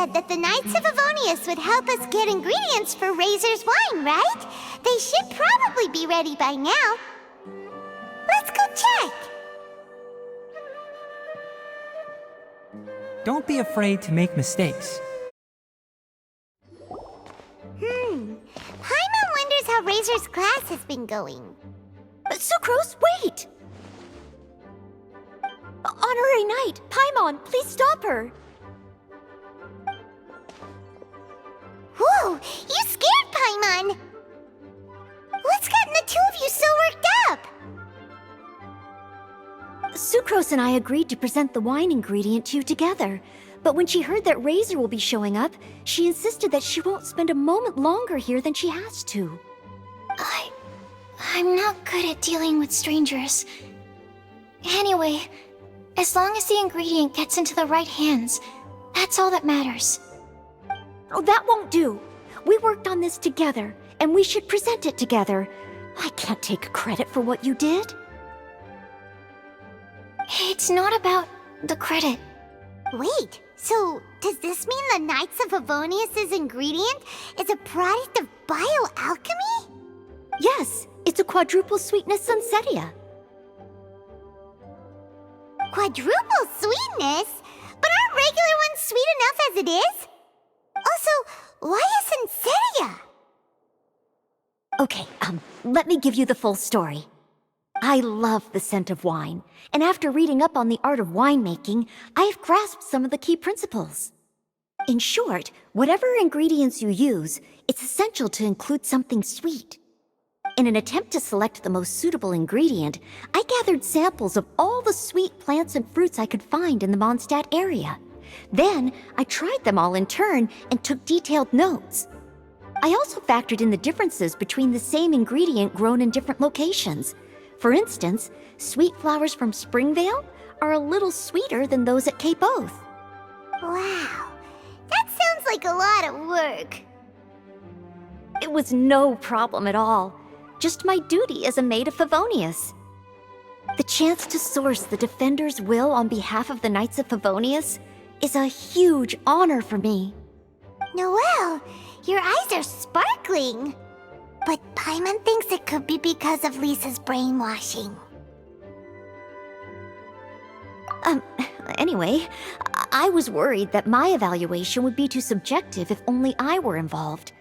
said that the Knights of Avonius would help us get ingredients for Razor's wine, right? They should probably be ready by now. Let's go check. Don't be afraid to make mistakes. Paimon wonders how Razor's class has been going. Sucrose, wait! Honorary Knight, Paimon, please stop her! Whoa, you scared Paimon! What's gotten the two of you so worked up? Sucrose and I agreed to present the wine ingredient to you together, but when she heard that Razor will be showing up, she insisted that she won't spend a moment longer here than she has to. I'm not good at dealing with strangers. Anyway, as long as the ingredient gets into the right hands, that's all that matters. Oh, that won't do. We worked on this together, and we should present it together. I can't take credit for what you did. It's not about the credit. Wait, so does this mean the Knights of Avonius' ingredient is a product of bioalchemy? Yes, it's a quadruple sweetness sunsetia. Quadruple sweetness? But aren't regular ones sweet enough as it is? Also, why a sunsetia? Okay, let me give you the full story. I love the scent of wine, and after reading up on the art of winemaking, I have grasped some of the key principles. In short, whatever ingredients you use, it's essential to include something sweet. In an attempt to select the most suitable ingredient, I gathered samples of all the sweet plants and fruits I could find in the Mondstadt area. Then, I tried them all in turn and took detailed notes. I also factored in the differences between the same ingredient grown in different locations. For instance, sweet flowers from Springvale are a little sweeter than those at Cape Oath. Wow, that sounds like a lot of work. It was no problem at all. Just my duty as a maid of Favonius. The chance to source the Defender's will on behalf of the Knights of Favonius is a huge honor for me. Noelle, your eyes are sparkling. But Paimon thinks it could be because of Lisa's brainwashing. Anyway, I was worried that my evaluation would be too subjective if only I were involved.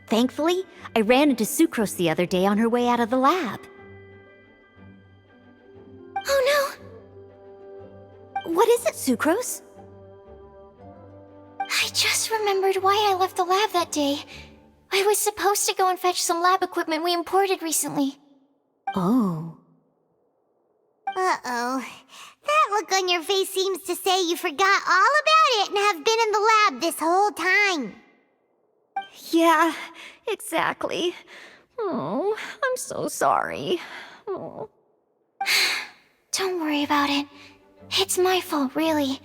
Thankfully, I ran into Sucrose the other day on her way out of the lab. Oh no! What is it, Sucrose? I just remembered why I left the lab that day. I was supposed to go and fetch some lab equipment we imported recently. Oh. Uh-oh. That look on your face seems to say you forgot all about it and have been in the lab this whole time. Yeah, exactly. Oh, I'm so sorry. Oh. Don't worry about it. It's my fault, really.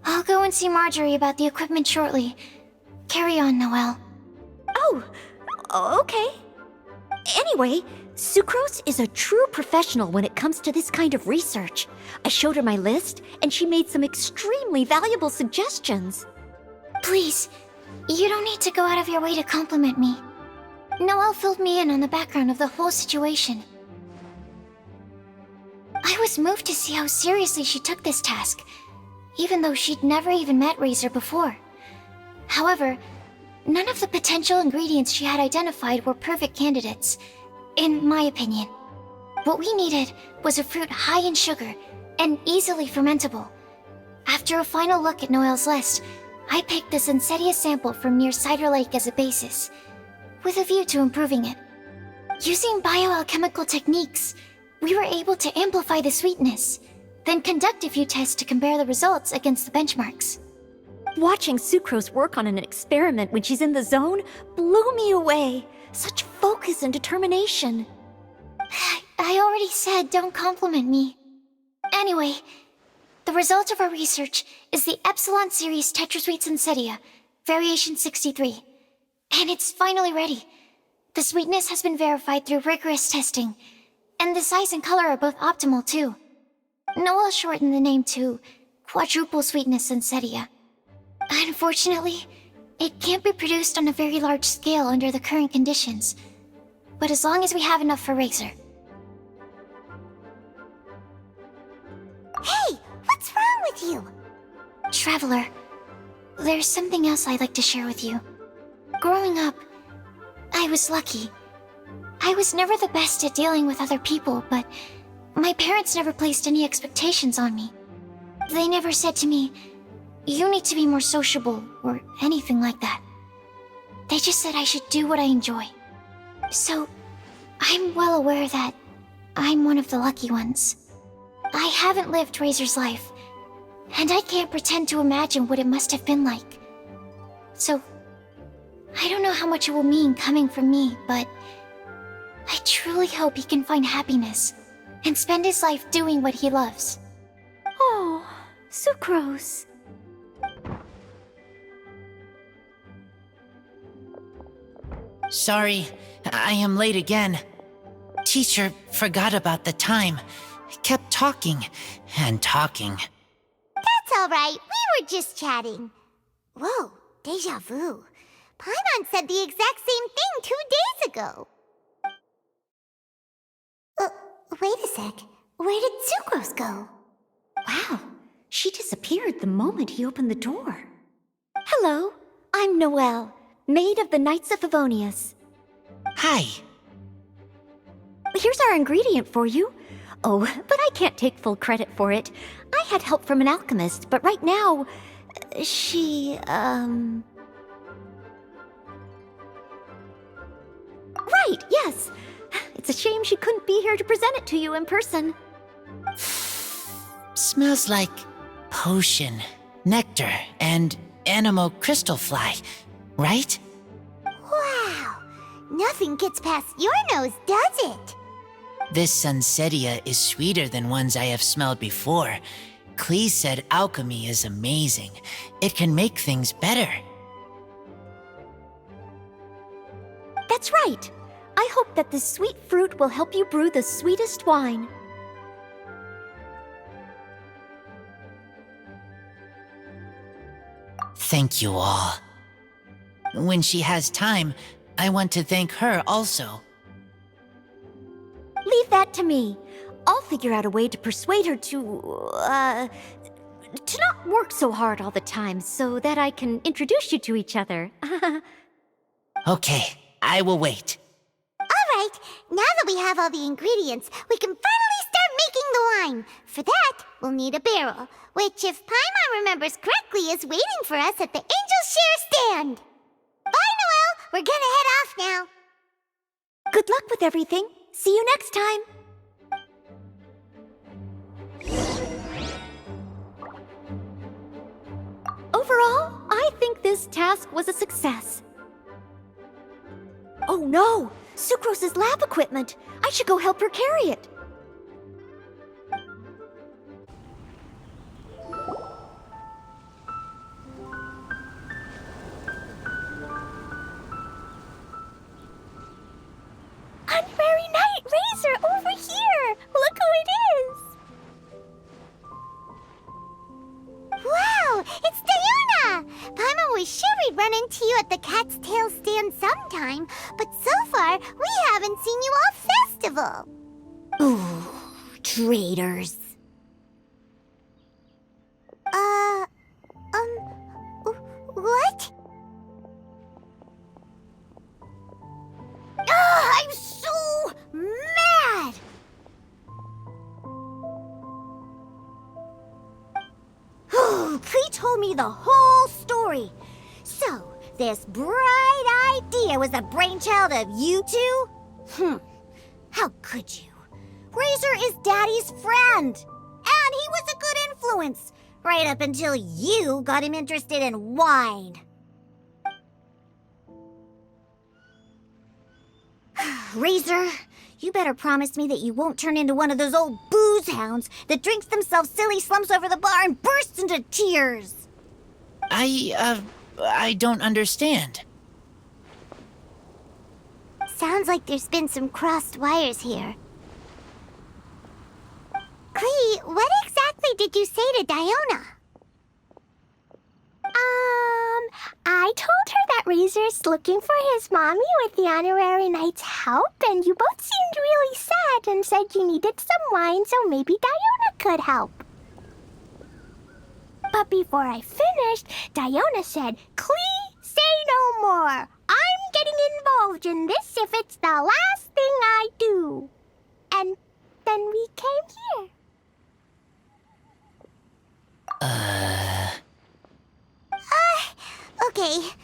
I'll go and see Marjorie about the equipment shortly. Carry on, Noelle. Oh, okay. Anyway, Sucrose is a true professional when it comes to this kind of research. I showed her my list, and she made some extremely valuable suggestions. Please, you don't need to go out of your way to compliment me. Noelle filled me in on the background of the whole situation. I was moved to see how seriously she took this task, even though she'd never even met Razor before. However, none of the potential ingredients she had identified were perfect candidates, in my opinion. What we needed was a fruit high in sugar and easily fermentable. After a final look at Noelle's list, I picked the Sunsetia sample from near Cider Lake as a basis, with a view to improving it. Using bioalchemical techniques, we were able to amplify the sweetness, then conduct a few tests to compare the results against the benchmarks. Watching Sucrose work on an experiment when she's in the zone blew me away. Such focus and determination. I already said don't compliment me. Anyway, the result of our research is the Epsilon Series Tetrasweet Sunsetia, Variation 63. And it's finally ready. The sweetness has been verified through rigorous testing, and the size and color are both optimal too. Noelle shortened the name to Quadruple Sweetness Sunsetia. Unfortunately, it can't be produced on a very large scale under the current conditions. But as long as we have enough for Razor. Hey, what's wrong with you? Traveler, there's something else I'd like to share with you. Growing up, I was lucky. I was never the best at dealing with other people, but my parents never placed any expectations on me. They never said to me, "You need to be more sociable," or anything like that. They just said I should do what I enjoy. So, I'm well aware that I'm one of the lucky ones. I haven't lived Razor's life, and I can't pretend to imagine what it must have been like. So, I don't know how much it will mean coming from me, but I truly hope he can find happiness and spend his life doing what he loves. Oh, Sucrose. Sorry, I am late again. Teacher forgot about the time. Kept talking and talking. That's all right. We were just chatting. Whoa, deja vu. Paimon said the exact same thing 2 days ago. Wait a sec. Where did Sucrose go? Wow, she disappeared the moment he opened the door. Hello, I'm Noelle, maid of the Knights of Favonius. Hi. Here's our ingredient for you. Oh, but I can't take full credit for it. I had help from an alchemist, but right now, she, Right, yes. It's a shame she couldn't be here to present it to you in person. Smells like potion, nectar, and anemo crystal fly, right? Wow. Nothing gets past your nose, does it? This Sunsetia is sweeter than ones I have smelled before. Clee said alchemy is amazing. It can make things better. That's right. I hope that this sweet fruit will help you brew the sweetest wine. Thank you all. When she has time, I want to thank her also. Leave that to me. I'll figure out a way to persuade her to not work so hard all the time so that I can introduce you to each other. Okay, I will wait. All right, now that we have all the ingredients, we can finally start making the wine. For that, we'll need a barrel, which, if Paimon remembers correctly, is waiting for us at the Angel Share stand. Bye, Noelle. We're gonna head off now. Good luck with everything. See you next time. Overall, I think this task was a success. Oh no! Sucrose's lab equipment! I should go help her carry it. Honorary Knight Razor, over here! Look who it is! Wow, it's Diona! Paimon was sure we'd run into you at the Cat's Tail stand sometime, but so far, we haven't seen you all festival. Ooh, traitors. What? I'm so mad! Klee told me the whole story. So, this bright idea was the brainchild of you two? How could you? Razor is Daddy's friend. And he was a good influence. Right up until you got him interested in wine. Razor, you better promise me that you won't turn into one of those old booze hounds that drinks themselves silly, slumps over the bar, and bursts into tears. I don't understand. Sounds like there's been some crossed wires here. Klee, what exactly did you say to Diona? Razor's looking for his mommy with the honorary knight's help, and you both seemed really sad and said you needed some wine, so maybe Diona could help. But before I finished, Diona said, "Clee, say no more. I'm getting involved in this if it's the last thing I do." And then we came here. Okay.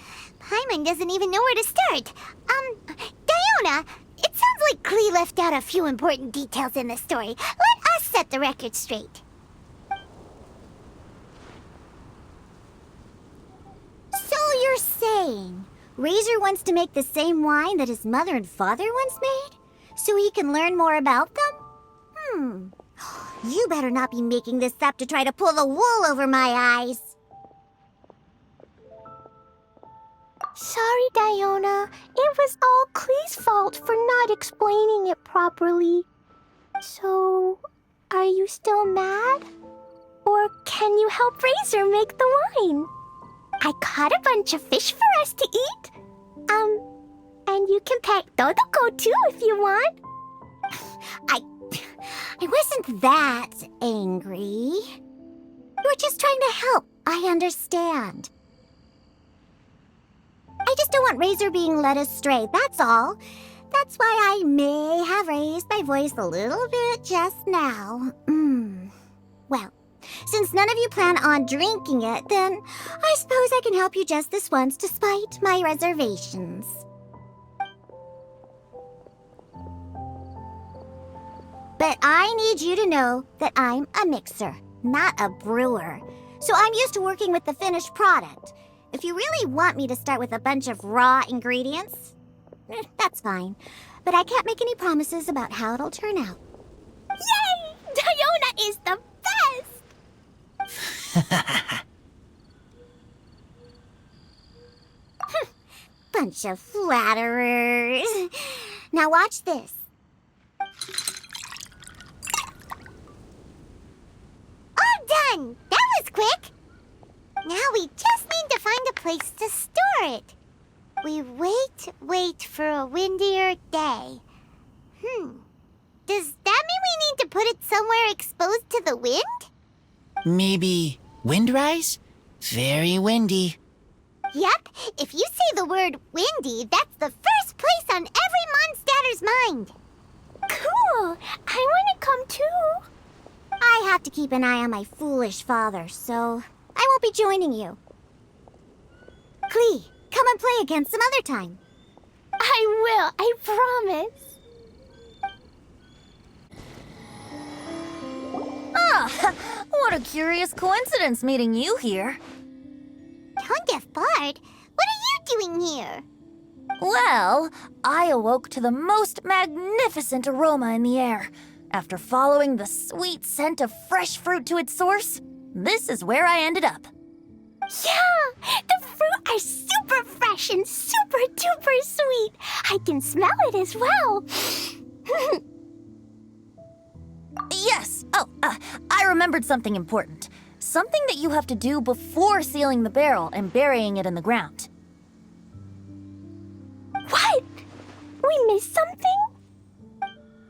Paimon doesn't even know where to start. Diona, it sounds like Klee left out a few important details in the story. Let us set the record straight. So you're saying Razor wants to make the same wine that his mother and father once made? So he can learn more about them? You better not be making this up to try to pull the wool over my eyes. Sorry, Diona. It was all Klee's fault for not explaining it properly. So, are you still mad? Or can you help Razor make the wine? I caught a bunch of fish for us to eat. And you can pet Dodoko too if you want. I wasn't that angry. You were just trying to help. I understand. I just don't want Razor being led astray, that's all. That's why I may have raised my voice a little bit just now. Well, since none of you plan on drinking it, then I suppose I can help you just this once despite my reservations. But I need you to know that I'm a mixer, not a brewer. So I'm used to working with the finished product. If you really want me to start with a bunch of raw ingredients, that's fine. But I can't make any promises about how it'll turn out. Yay! Diona is the best! Bunch of flatterers. Now watch this. All done! That was quick! Now we just need to find a place to store it. We wait for a windier day. Does that mean we need to put it somewhere exposed to the wind? Maybe windrise? Very windy. Yep, if you say the word windy, that's the first place on every Mondstatter's mind. Cool! I want to come too. I have to keep an eye on my foolish father, so I won't be joining you. Klee, come and play again some other time. I will, I promise. What a curious coincidence meeting you here. Tongue-deaf Bard, what are you doing here? Well, I awoke to the most magnificent aroma in the air. After following the sweet scent of fresh fruit to its source, this is where I ended up. Yeah, the fruit are super fresh and super duper sweet. I can smell it as well. Yes. I remembered something important. Something that you have to do before sealing the barrel and burying it in the ground. What? We missed something?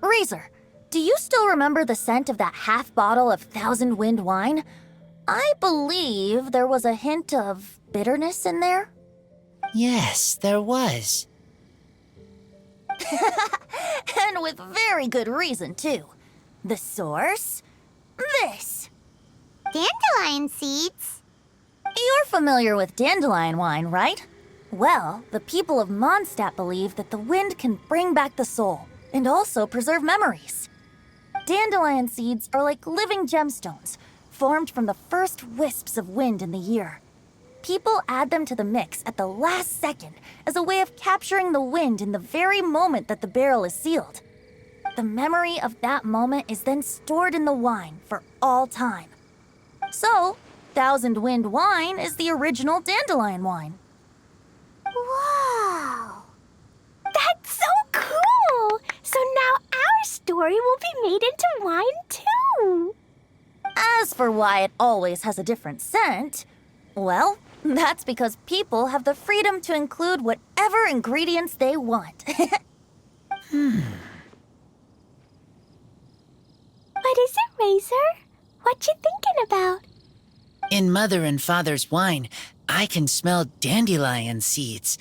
Razor, do you still remember the scent of that half bottle of Thousand Wind wine? I believe there was a hint of bitterness in there. Yes, there was. And with very good reason, too. The source? This. Dandelion seeds? You're familiar with dandelion wine, right? Well, the people of Mondstadt believe that the wind can bring back the soul and also preserve memories. Dandelion seeds are like living gemstones, formed from the first wisps of wind in the year. People add them to the mix at the last second as a way of capturing the wind in the very moment that the barrel is sealed. The memory of that moment is then stored in the wine for all time. So, Thousand Wind wine is the original dandelion wine. Wow! That's so cool! So now our story will be made into wine too. As for why it always has a different scent, well, That's because people have the freedom to include whatever ingredients they want. What is it, Razor? What you thinking about? In Mother and Father's wine, I can smell dandelion seeds,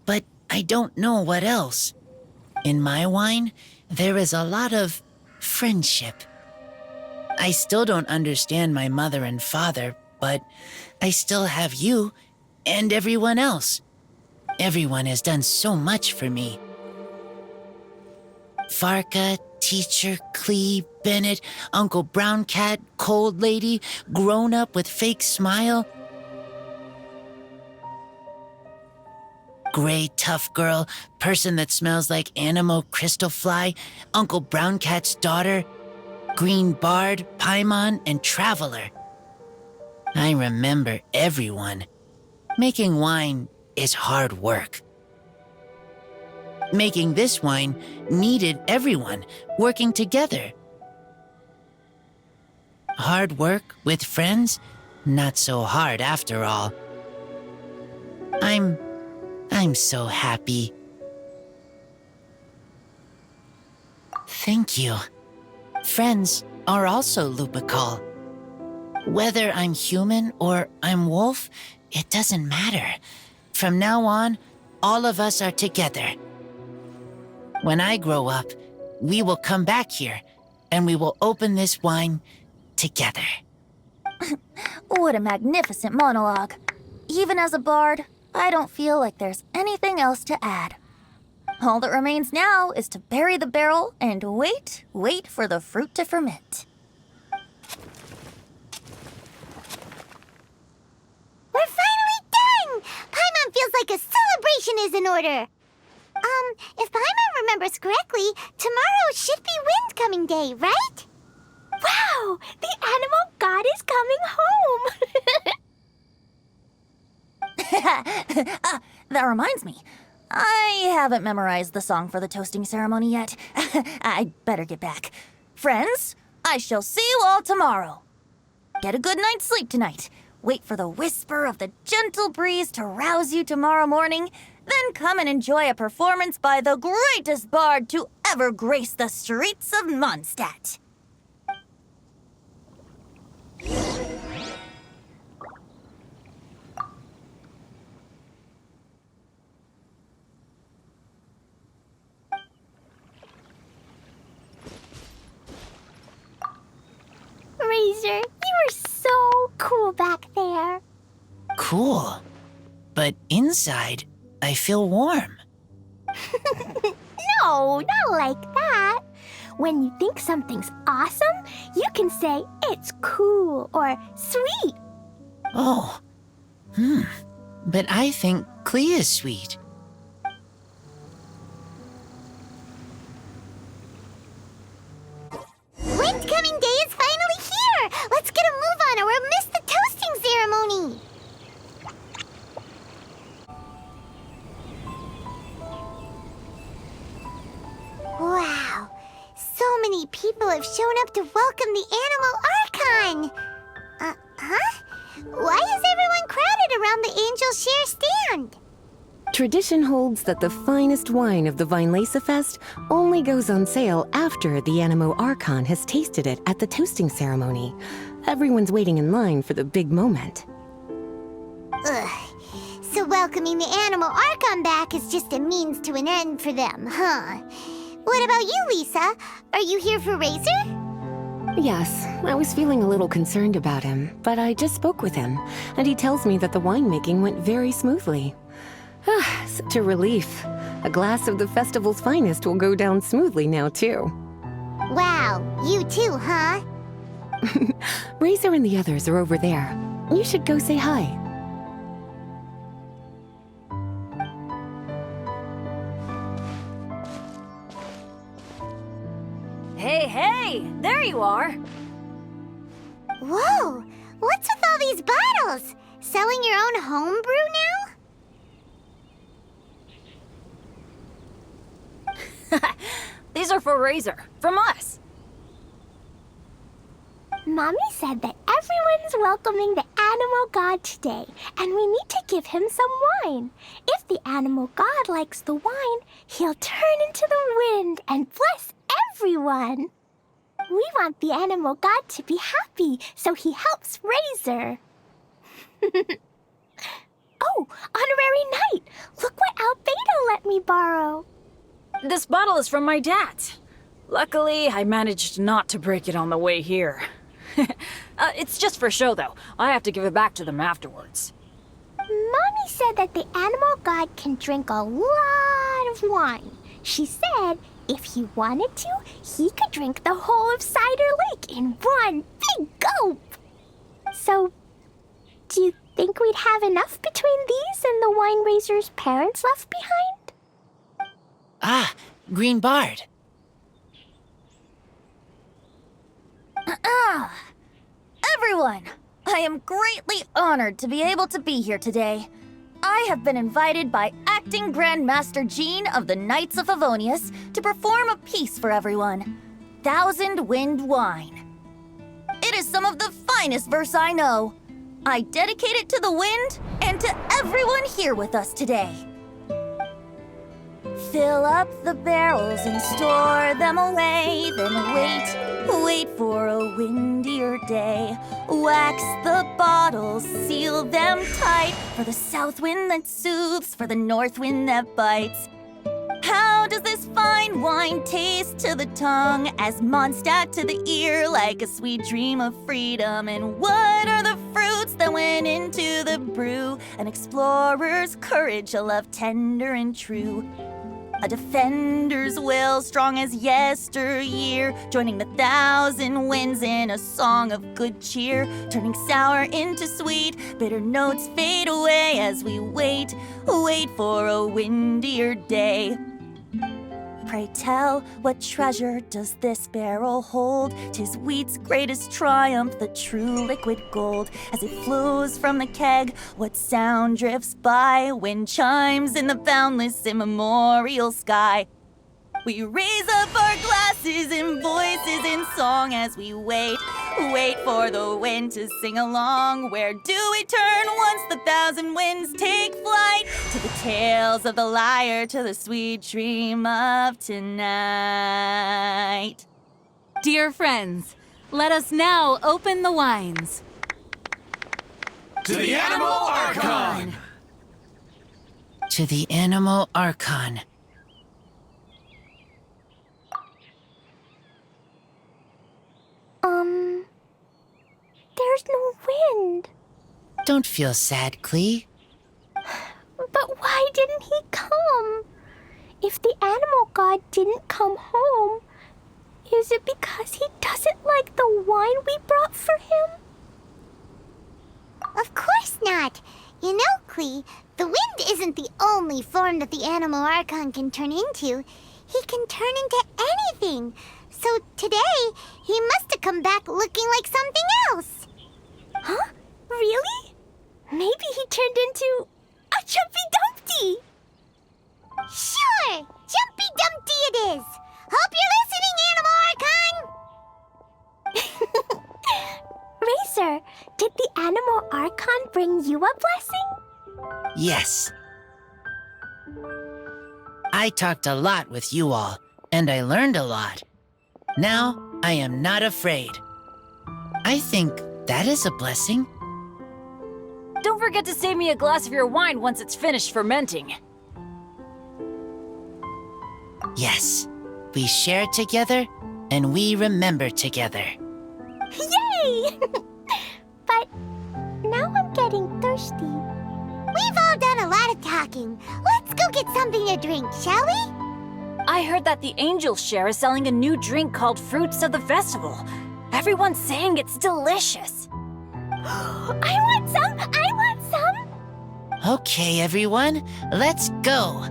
but I don't know what else. In my wine, there is a lot of friendship. I still don't understand my mother and father, but I still have you and everyone else. Everyone has done so much for me. Farka, Teacher, Clee, Bennett, Uncle Brown Cat, Cold Lady, Grown Up with Fake Smile, Gray Tough Girl, Person that Smells like Animo Crystal Fly, Uncle Brown Cat's Daughter, Green Bard, Paimon, and Traveler. I remember everyone. Making wine is hard work. Making this wine needed everyone working together. Hard work with friends? Not so hard after all. I'm so happy. Thank you. Friends are also Lupical. Whether I'm human or I'm wolf, it doesn't matter. From now on, all of us are together. When I grow up, we will come back here, and we will open this wine together. What a magnificent monologue. Even as a bard, I don't feel like there's anything else to add. All that remains now is to bury the barrel and wait for the fruit to ferment. We're finally done! Paimon feels like a celebration is in order. If Paimon remembers correctly, tomorrow should be Wind-coming day, right? Wow! The animal god is coming home! That reminds me. I haven't memorized the song for the toasting ceremony yet. I'd better get back. Friends, I shall see you all tomorrow. Get a good night's sleep tonight. Wait for the whisper of the gentle breeze to rouse you tomorrow morning. Then come and enjoy a performance by the greatest bard to ever grace the streets of Mondstadt. Razor, you are so cool back there. Cool. But inside, I feel warm. No, not like that. When you think something's awesome, you can say it's cool or sweet. Oh. But I think Clee is sweet. Wind-coming day is finally here! Let's get a move on or we'll miss the toasting ceremony! Wow, so many people have shown up to welcome the Animal Archon! Why is everyone crowded around the Angel Share stand? Tradition holds that the finest wine of the Weinlesefest only goes on sale after the Animo Archon has tasted it at the toasting ceremony. Everyone's waiting in line for the big moment. Ugh. So welcoming the Animal Archon back is just a means to an end for them, huh? What about you, Lisa? Are you here for Razor? Yes, I was feeling a little concerned about him, but I just spoke with him, and he tells me that the winemaking went very smoothly. Such a relief. A glass of the festival's finest will go down smoothly now, too. Wow, you too, huh? Razor and the others are over there. You should go say hi. Hey, there you are. Whoa, what's with all these bottles? Selling your own homebrew now? These are for Razor, from us. Mommy said that everyone's welcoming the animal god today, and we need to give him some wine. If the animal god likes the wine, he'll turn into the wind and bless everyone. We want the animal god to be happy, so he helps Razor. Oh, Honorary Knight! Look what Albedo let me borrow. This bottle is from my dad. Luckily, I managed not to break it on the way here. It's just for show, though. I have to give it back to them afterwards. Mommy said that the animal god can drink a lot of wine. She said if he wanted to, he could drink the whole of Cider Lake in one big gulp. So, do you think we'd have enough between these and the wine raiser's parents left behind? Ah, Green Bard. Everyone, I am greatly honored to be able to be here today. I have been invited by Acting Grand Master Jean of the Knights of Favonius to perform a piece for everyone, Thousand Wind Wine. It is some of the finest verse I know. I dedicate it to the wind and to everyone here with us today. Fill up the barrels and store them away, then wait for a windier day. Wax the bottles, seal them tight, for the south wind that soothes, for the north wind that bites. How does this fine wine taste to the tongue, as Mondstadt to the ear, like a sweet dream of freedom? And what are the fruits that went into the brew? An explorer's courage, a love tender and true. A defender's will, strong as yesteryear, joining the thousand winds in a song of good cheer, turning sour into sweet, bitter notes fade away as we wait for a windier day. Pray tell, what treasure does this barrel hold? 'Tis wheat's greatest triumph, the true liquid gold. As it flows from the keg, what sound drifts by? Wind chimes in the boundless immemorial sky. We raise up our glasses and voices in song as we wait for the wind to sing along. Where do we turn once the thousand winds take flight? To the tales of the lyre, to the sweet dream of tonight. Dear friends, let us now open the wines. To the Animal Archon! To the Animal Archon. There's no wind. Don't feel sad, Clee. But why didn't he come? If the animal god didn't come home, is it because he doesn't like the wine we brought for him? Of course not. You know, Clee, the wind isn't the only form that the animal Archon can turn into. He can turn into anything. So today, he must have come back looking like something else. Huh? Really? Maybe he turned into a Jumpy Dumpty. Sure! Jumpy Dumpty it is! Hope you're listening, Animal Archon! Razor, did the animal Archon bring you a blessing? Yes. I talked a lot with you all, and I learned a lot. Now, I am not afraid. I think that is a blessing. Don't forget to save me a glass of your wine once it's finished fermenting. Yes, we share together, and we remember together. Yay! But now I'm getting thirsty. We've all done a lot of talking. Let's go get something to drink, shall we? I heard that the Angel Share is selling a new drink called Fruits of the Festival. Everyone's saying it's delicious. I want some! I want some! Okay, everyone, let's go.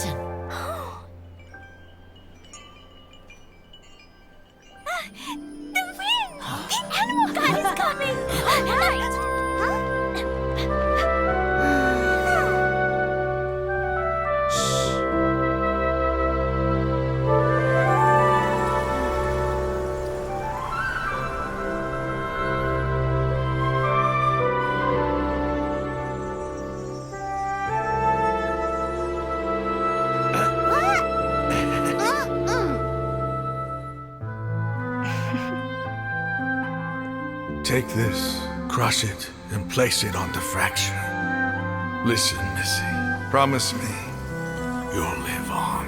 Huh? Take this, crush it, and place it on the fracture. Listen, Missy. Promise me you'll live on.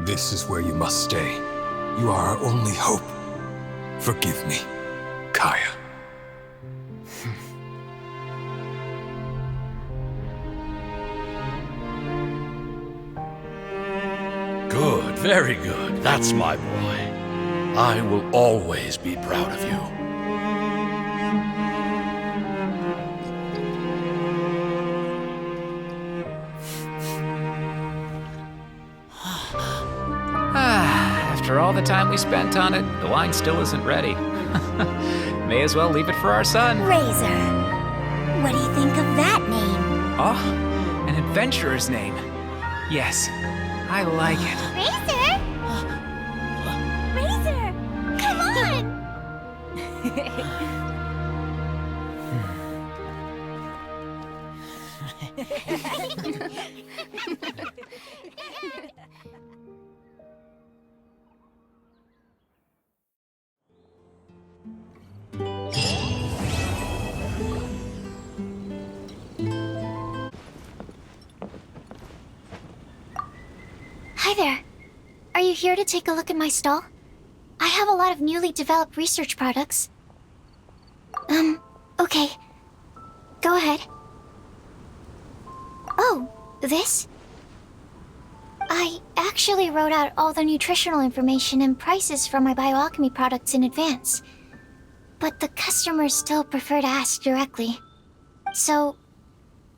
This is where you must stay. You are our only hope. Forgive me, Kaya. Good, very good. That's my boy. I will always be proud of you. After all the time we spent on it, the wine still isn't ready. May as well leave it for our son. Razor. What do you think of that name? Oh, an adventurer's name. Yes, I like it. Razor? Razor! Come on! Hi there. Are you here to take a look at my stall? I have a lot of newly developed research products. Okay. Go ahead. Oh, this? I actually wrote out all the nutritional information and prices for my bioalchemy products in advance. But the customers still prefer to ask directly. So,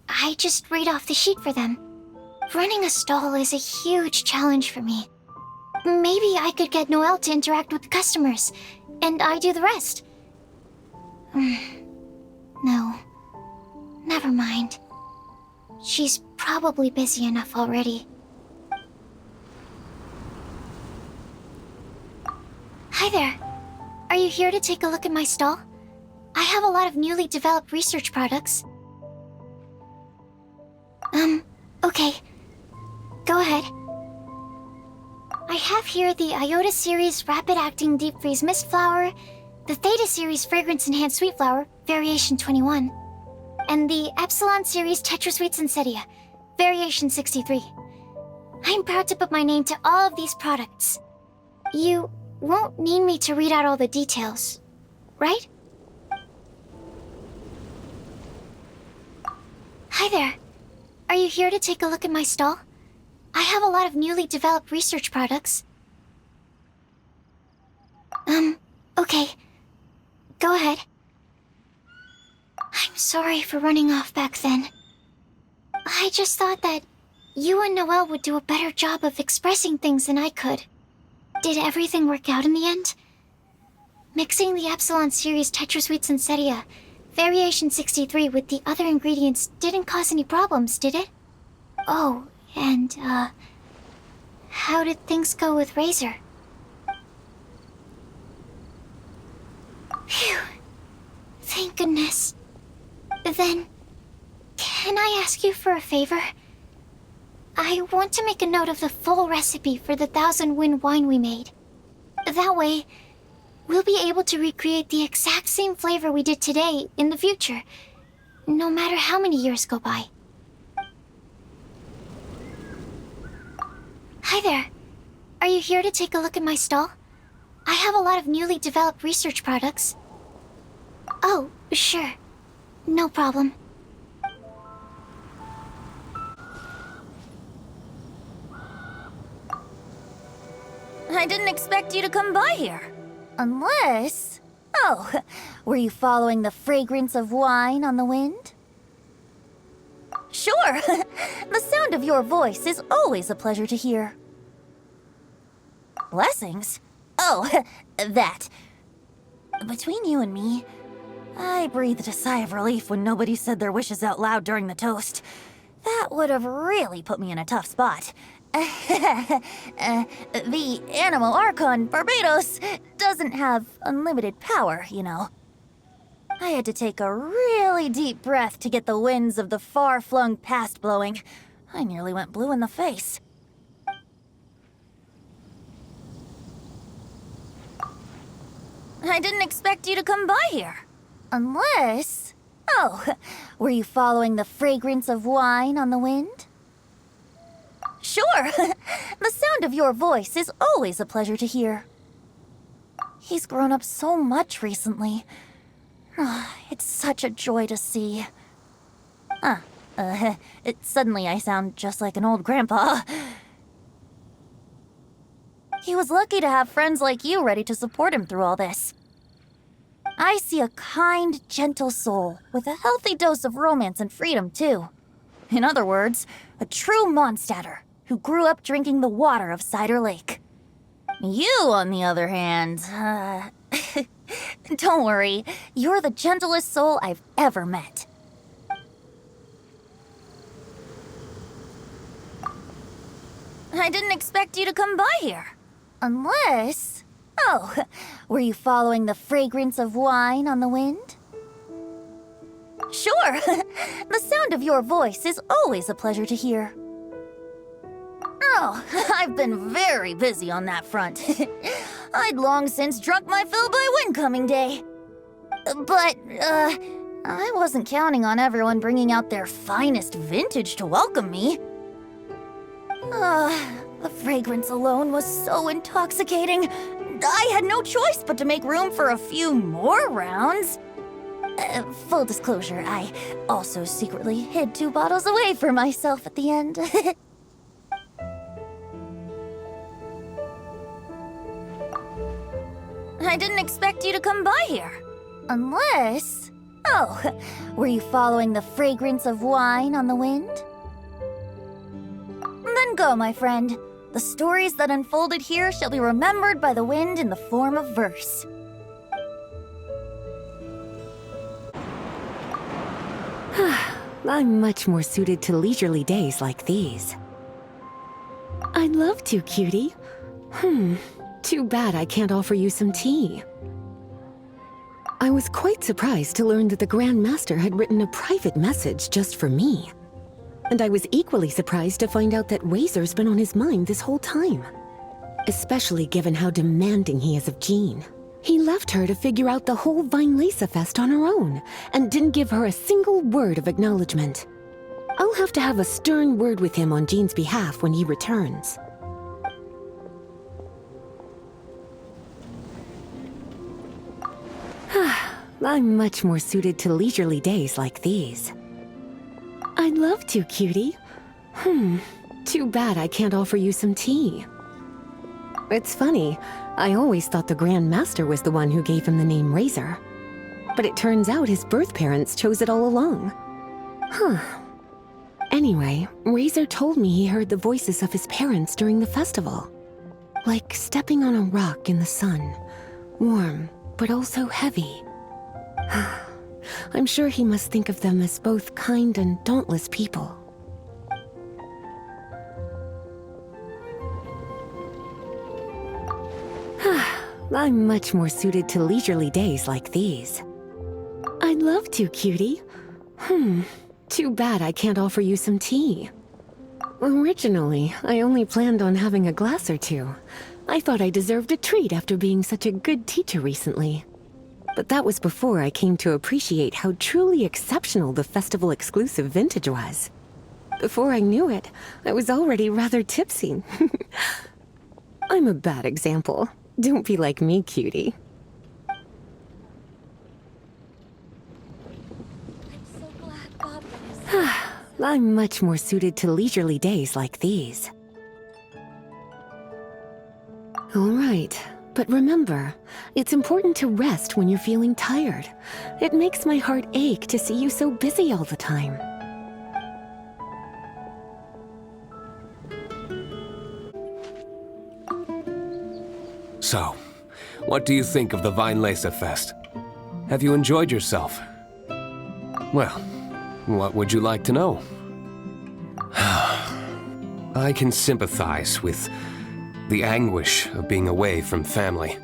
I just read off the sheet for them. Running a stall is a huge challenge for me. Maybe I could get Noelle to interact with the customers, and I do the rest. No. Never mind. She's probably busy enough already. Hi there. Are you here to take a look at my stall? I have a lot of newly developed research products. Okay. Go ahead. I have here the Iota Series Rapid Acting Deep Freeze Mist Flower, the Theta Series Fragrance Enhanced Sweet Flower, Variation 21, and the Epsilon Series Tetra Sweet Sensetia, Variation 63. I'm proud to put my name to all of these products. You won't need me to read out all the details, right? Hi there. Are you here to take a look at my stall? I have a lot of newly developed research products. Okay. Go ahead. I'm sorry for running off back then. I just thought that you and Noelle would do a better job of expressing things than I could. Did everything work out in the end? Mixing the Epsilon Series Tetra Sweet Sensetia, Variation 63 with the other ingredients didn't cause any problems, did it? Oh, and, how did things go with Razor? Phew. Thank goodness. Then, can I ask you for a favor? I want to make a note of the full recipe for the 1000 Wind wine we made. That way, we'll be able to recreate the exact same flavor we did today in the future, no matter how many years go by. Hi there. Are you here to take a look at my stall? I have a lot of newly developed research products. Oh, sure. No problem. I didn't expect you to come by here. Unless... Oh, were you following the fragrance of wine on the wind? Sure. The sound of your voice is always a pleasure to hear. Blessings? Oh, that. Between you and me, I breathed a sigh of relief when nobody said their wishes out loud during the toast. That would have really put me in a tough spot. The Animal Archon, Barbados, doesn't have unlimited power, you know. I had to take a really deep breath to get the winds of the far-flung past blowing. I nearly went blue in the face. I didn't expect you to come by here. Unless... Oh, were you following the fragrance of wine on the wind? Sure. The sound of your voice is always a pleasure to hear. He's grown up so much recently. It's such a joy to see. Suddenly I sound just like an old grandpa. He was lucky to have friends like you ready to support him through all this. I see a kind, gentle soul with a healthy dose of romance and freedom, too. In other words, a true Mondstadter who grew up drinking the water of Cider Lake. You, on the other hand, don't worry, you're the gentlest soul I've ever met. I didn't expect you to come by here. Unless... Oh, were you following the fragrance of wine on the wind? Sure. The sound of your voice is always a pleasure to hear. Oh, I've been very busy on that front. I'd long since drunk my fill by Windcoming Day. But, I wasn't counting on everyone bringing out their finest vintage to welcome me. The fragrance alone was so intoxicating. I had no choice but to make room for a few more rounds. Full disclosure, I also secretly hid 2 bottles away for myself at the end. I didn't expect you to come by here. Unless... Oh, were you following the fragrance of wine on the wind? Then go, my friend. The stories that unfolded here shall be remembered by the wind in the form of verse. I'm much more suited to leisurely days like these. I'd love to, cutie. Too bad I can't offer you some tea. I was quite surprised to learn that the Grand Master had written a private message just for me. And I was equally surprised to find out that Razor's been on his mind this whole time. Especially given how demanding he is of Jean. He left her to figure out the whole Weinlesefest on her own, and didn't give her a single word of acknowledgement. I'll have to have a stern word with him on Jean's behalf when he returns. I'm much more suited to leisurely days like these. I'd love to, cutie. Too bad I can't offer you some tea. It's funny, I always thought the Grand Master was the one who gave him the name Razor. But it turns out his birth parents chose it all along. Anyway, Razor told me he heard the voices of his parents during the festival. Like stepping on a rock in the sun. Warm, but also heavy. I'm sure he must think of them as both kind and dauntless people. I'm much more suited to leisurely days like these. I'd love to, cutie. Too bad I can't offer you some tea. Originally, I only planned on having a glass or 2. I thought I deserved a treat after being such a good teacher recently. But that was before I came to appreciate how truly exceptional the festival exclusive vintage was. Before I knew it, I was already rather tipsy. I'm a bad example. Don't be like me, cutie. I'm much more suited to leisurely days like these. All right. But remember, it's important to rest when you're feeling tired. It makes my heart ache to see you so busy all the time. So, what do you think of the Weinlesefest? Have you enjoyed yourself? Well, what would you like to know? I can sympathize with the anguish of being away from family.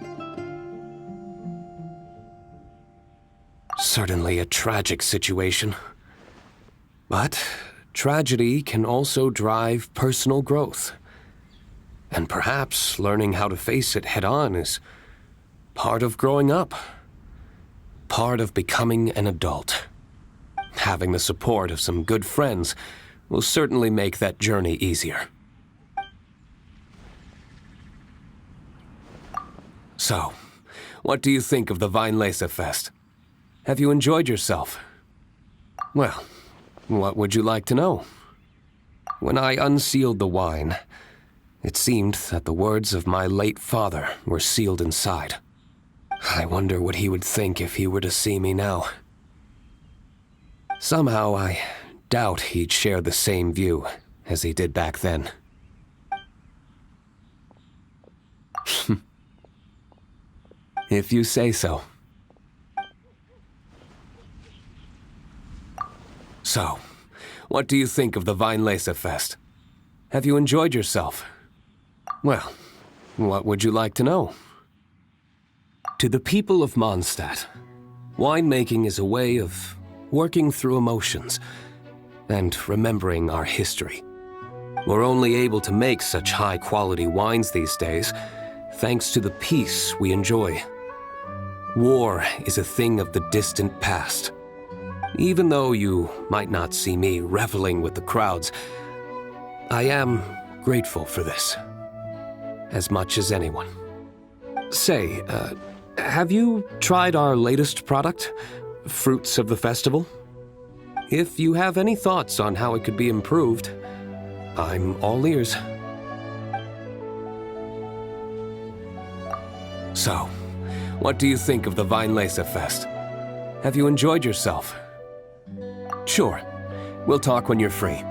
Certainly a tragic situation. But tragedy can also drive personal growth. And perhaps learning how to face it head-on is part of growing up. Part of becoming an adult. Having the support of some good friends will certainly make that journey easier. So, what do you think of the Weinlesefest? Have you enjoyed yourself? Well, what would you like to know? When I unsealed the wine, it seemed that the words of my late father were sealed inside. I wonder what he would think if he were to see me now. Somehow I doubt he'd share the same view as he did back then. If you say so. So, what do you think of the Weinlesefest? Have you enjoyed yourself? Well, what would you like to know? To the people of Mondstadt, winemaking is a way of working through emotions and remembering our history. We're only able to make such high-quality wines these days thanks to the peace we enjoy. War is a thing of the distant past. Even though you might not see me reveling with the crowds, I am grateful for this, as much as anyone. Say, have you tried our latest product, Fruits of the Festival? If you have any thoughts on how it could be improved, I'm all ears. So, what do you think of the Weinlesefest? Have you enjoyed yourself? Sure. We'll talk when you're free.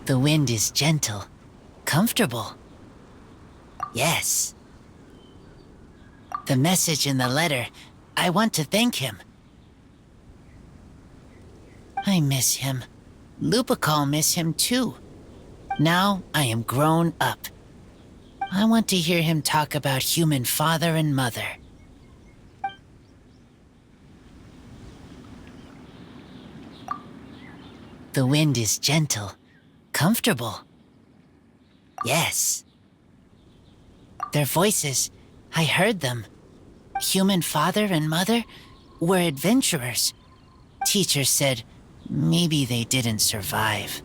The wind is gentle, comfortable. Yes. The message in the letter, I want to thank him. I miss him. Lupacol miss him too. Now I am grown up. I want to hear him talk about human father and mother. The wind is gentle, comfortable. Yes. Their voices, I heard them. Human father and mother were adventurers. Teacher said maybe they didn't survive.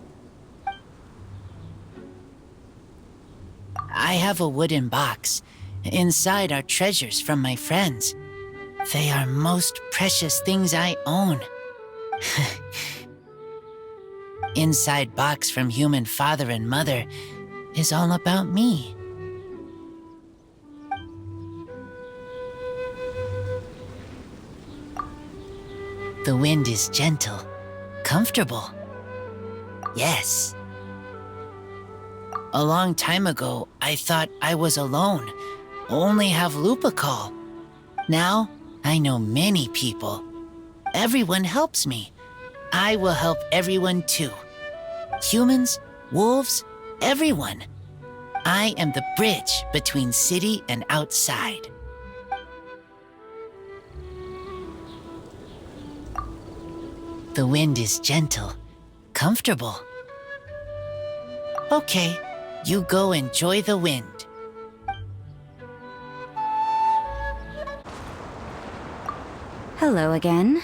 I have a wooden box. Inside are treasures from my friends. They are most precious things I own. Inside box from human father and mother is all about me. The wind is gentle, comfortable. Yes. A long time ago, I thought I was alone, only have Lupacol. Now, I know many people. Everyone helps me. I will help everyone too. Humans, wolves, everyone. I am the bridge between city and outside. The wind is gentle, comfortable. Okay, you go enjoy the wind. Hello again.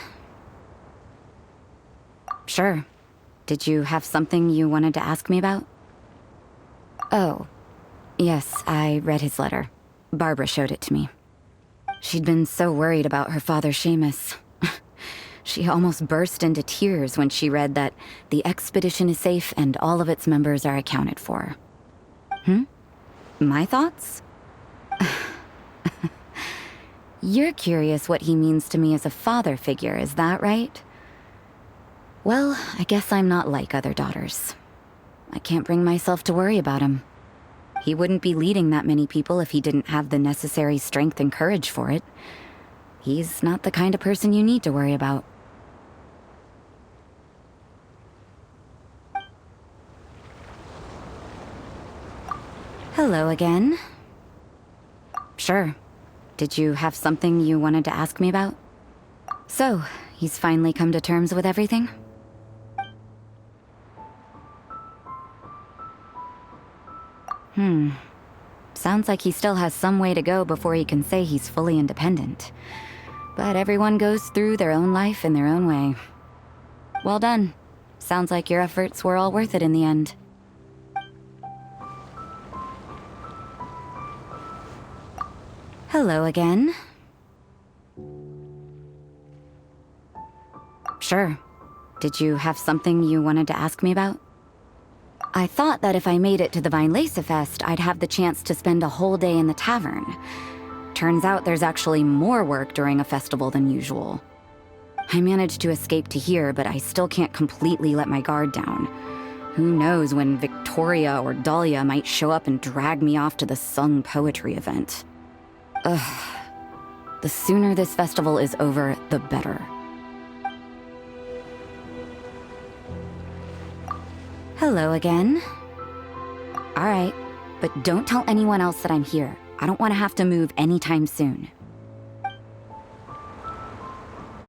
Sure. Did you have something you wanted to ask me about? Oh, yes, I read his letter. Barbara showed it to me. She'd been so worried about her father, Seamus. She almost burst into tears when she read that the expedition is safe and all of its members are accounted for. My thoughts? You're curious what he means to me as a father figure, is that right? Well, I guess I'm not like other daughters. I can't bring myself to worry about him. He wouldn't be leading that many people if he didn't have the necessary strength and courage for it. He's not the kind of person you need to worry about. Hello again. Sure. Did you have something you wanted to ask me about? So, he's finally come to terms with everything? Sounds like he still has some way to go before he can say he's fully independent. But everyone goes through their own life in their own way. Well done. Sounds like your efforts were all worth it in the end. Hello again. Sure. Did you have something you wanted to ask me about? I thought that if I made it to the Weinlesefest, I'd have the chance to spend a whole day in the tavern. Turns out there's actually more work during a festival than usual. I managed to escape to here, but I still can't completely let my guard down. Who knows when Victoria or Dahlia might show up and drag me off to the sung poetry event. Ugh. The sooner this festival is over, the better. Hello again. Alright, but don't tell anyone else that I'm here. I don't want to have to move anytime soon.